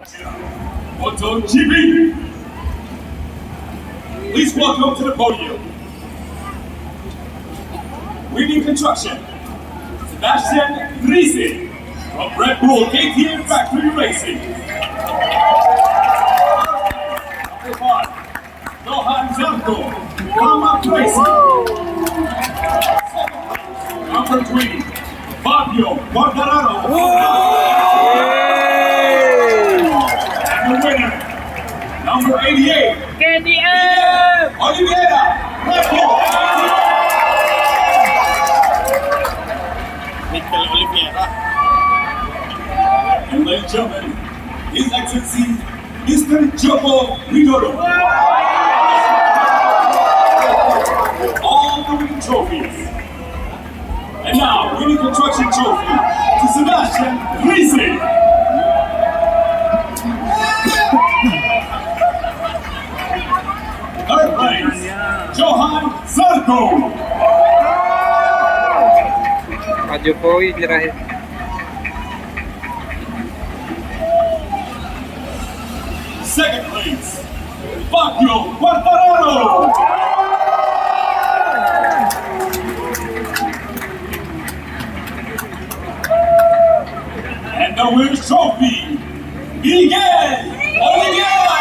MotoGP. Please welcome to the podium. Winning construction, Sebastian Risi from Red Bull KTM Factory Racing. Number 5, Johan Zarco, Kama Racing. Number 20, Fabio Quartararo. And the winner, number 88, KTM! Oliveira, Red Bull. And ladies and gentlemen, His Excellency, Mr. Joko Widodo. All the winning trophies. And now, winning construction trophy to Sebastian Risi. Third place, Johan Zarco. Pak Jokowi nyerahin. Second place, Fabio Quartararo. And the winner's trophy, Miguel Oliveira.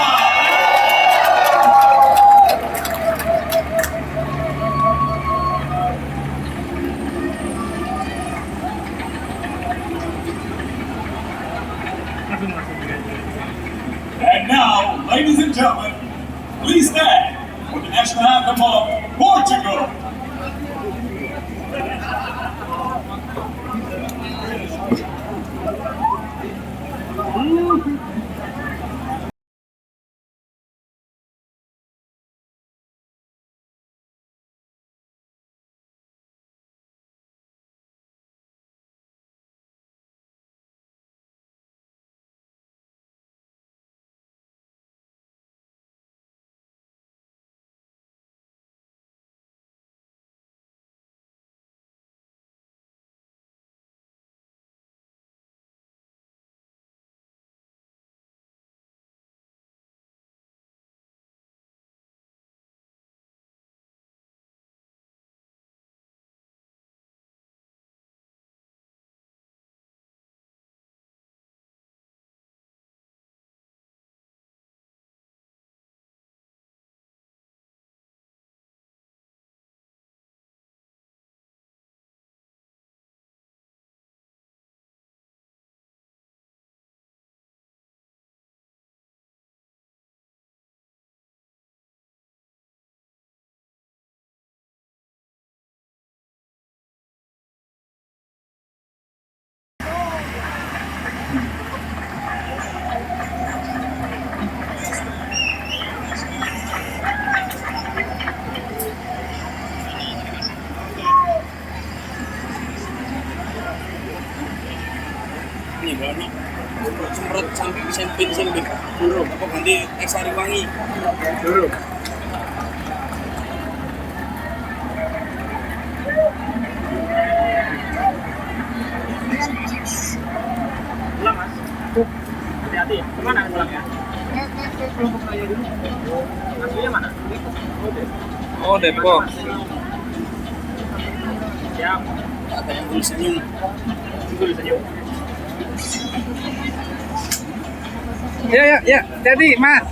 And now, ladies and gentlemen, please stand for the national anthem of Portugal. Ini baru semprot sampai sempit dulu apa ganti es sari wangi dulu. Pulang mas, hati-hati kemana pulangnya? Kelompok raya dulu. Aslinya mana? Oh, Depok. Siap. Ada yang dulu senyum. Dulu senyum. Ya, jadi Mas.